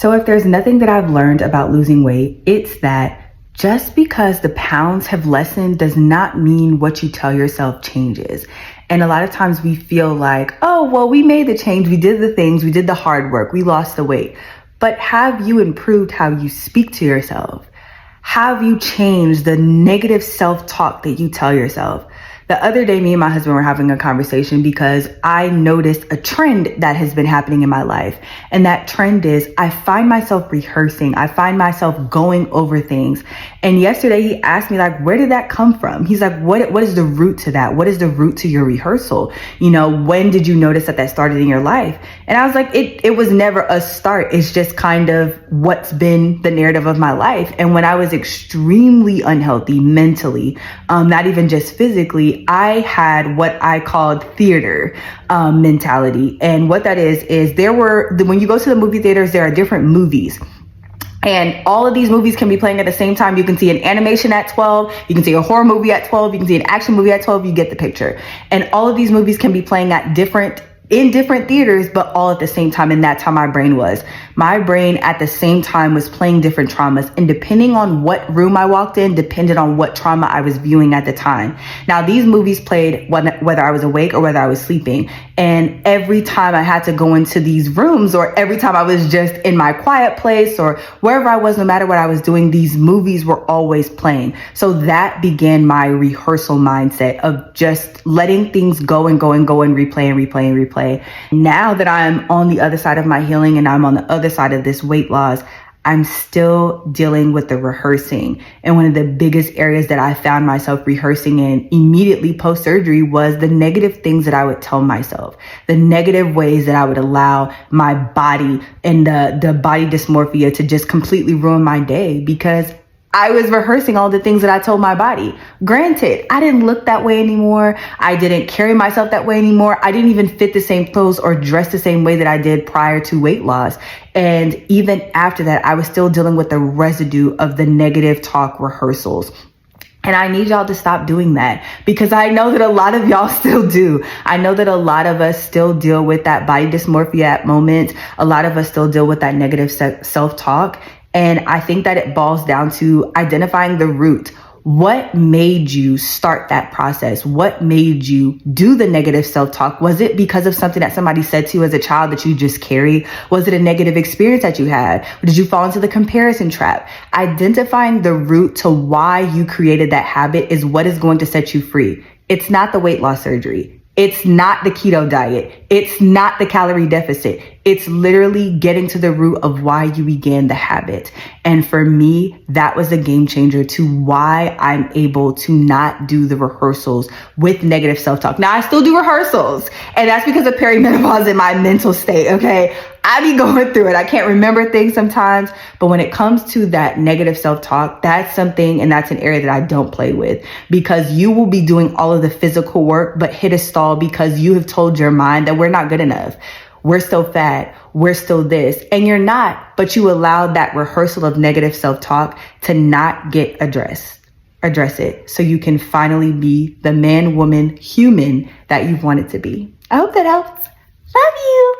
So if there's nothing that I've learned about losing weight, it's that just because the pounds have lessened does not mean what you tell yourself changes. And a lot of times we feel like, oh, well, we made the change. We did the things. We did the hard work. We lost the weight. But have you improved how you speak to yourself? Have you changed the negative self-talk that you tell yourself? The other day, me and my husband were having a conversation because I noticed a trend that has been happening in my life. And that trend is I find myself rehearsing. I find myself going over things. And yesterday he asked me, like, where did that come from? He's like, what is the root to that? What is the root to your rehearsal? You know, when did you notice that started in your life? And I was like, it was never a start. It's just kind of what's been the narrative of my life. And when I was extremely unhealthy mentally, not even just physically, I had what I called theater mentality. And what that is when you go to the movie theaters, there are different movies. And all of these movies can be playing at the same time. You can see an animation at 12. You can see a horror movie at 12. You can see an action movie at 12. You get the picture. And all of these movies can be playing in different theaters, but all at the same time. And that's how my brain was. My brain at the same time was playing different traumas. And depending on what room I walked in, depended on what trauma I was viewing at the time. Now, these movies played whether I was awake or whether I was sleeping. And every time I had to go into these rooms, or every time I was just in my quiet place or wherever I was, no matter what I was doing, these movies were always playing. So that began my rehearsal mindset of just letting things go and go and go and replay and replay and replay. Now that I'm on the other side of my healing and I'm on the other side of this weight loss, I'm still dealing with the rehearsing. And one of the biggest areas that I found myself rehearsing in immediately post-surgery was the negative things that I would tell myself, the negative ways that I would allow my body and the body dysmorphia to just completely ruin my day, because I was rehearsing all the things that I told my body. Granted, I didn't look that way anymore. I didn't carry myself that way anymore. I didn't even fit the same clothes or dress the same way that I did prior to weight loss. And even after that, I was still dealing with the residue of the negative talk rehearsals. And I need y'all to stop doing that, because I know that a lot of y'all still do. I know that a lot of us still deal with that body dysmorphia at moments. A lot of us still deal with that negative self-talk. And I think that it boils down to identifying the root. What made you start that process? What made you do the negative self-talk? Was it because of something that somebody said to you as a child that you just carry? Was it a negative experience that you had? Or did you fall into the comparison trap? Identifying the root to why you created that habit is what is going to set you free. It's not the weight loss surgery. It's not the keto diet. It's not the calorie deficit. It's literally getting to the root of why you began the habit. And for me, that was a game changer to why I'm able to not do the rehearsals with negative self-talk. Now, I still do rehearsals, and that's because of perimenopause in my mental state, okay? I be going through it. I can't remember things sometimes, but when it comes to that negative self-talk, that's something, and that's an area that I don't play with, because you will be doing all of the physical work, but hit a stall because you have told your mind that we're not good enough. We're still fat. We're still this. And you're not, but you allowed that rehearsal of negative self-talk to not get addressed. Address it so you can finally be the man, woman, human that you've wanted to be. I hope that helps. Love you.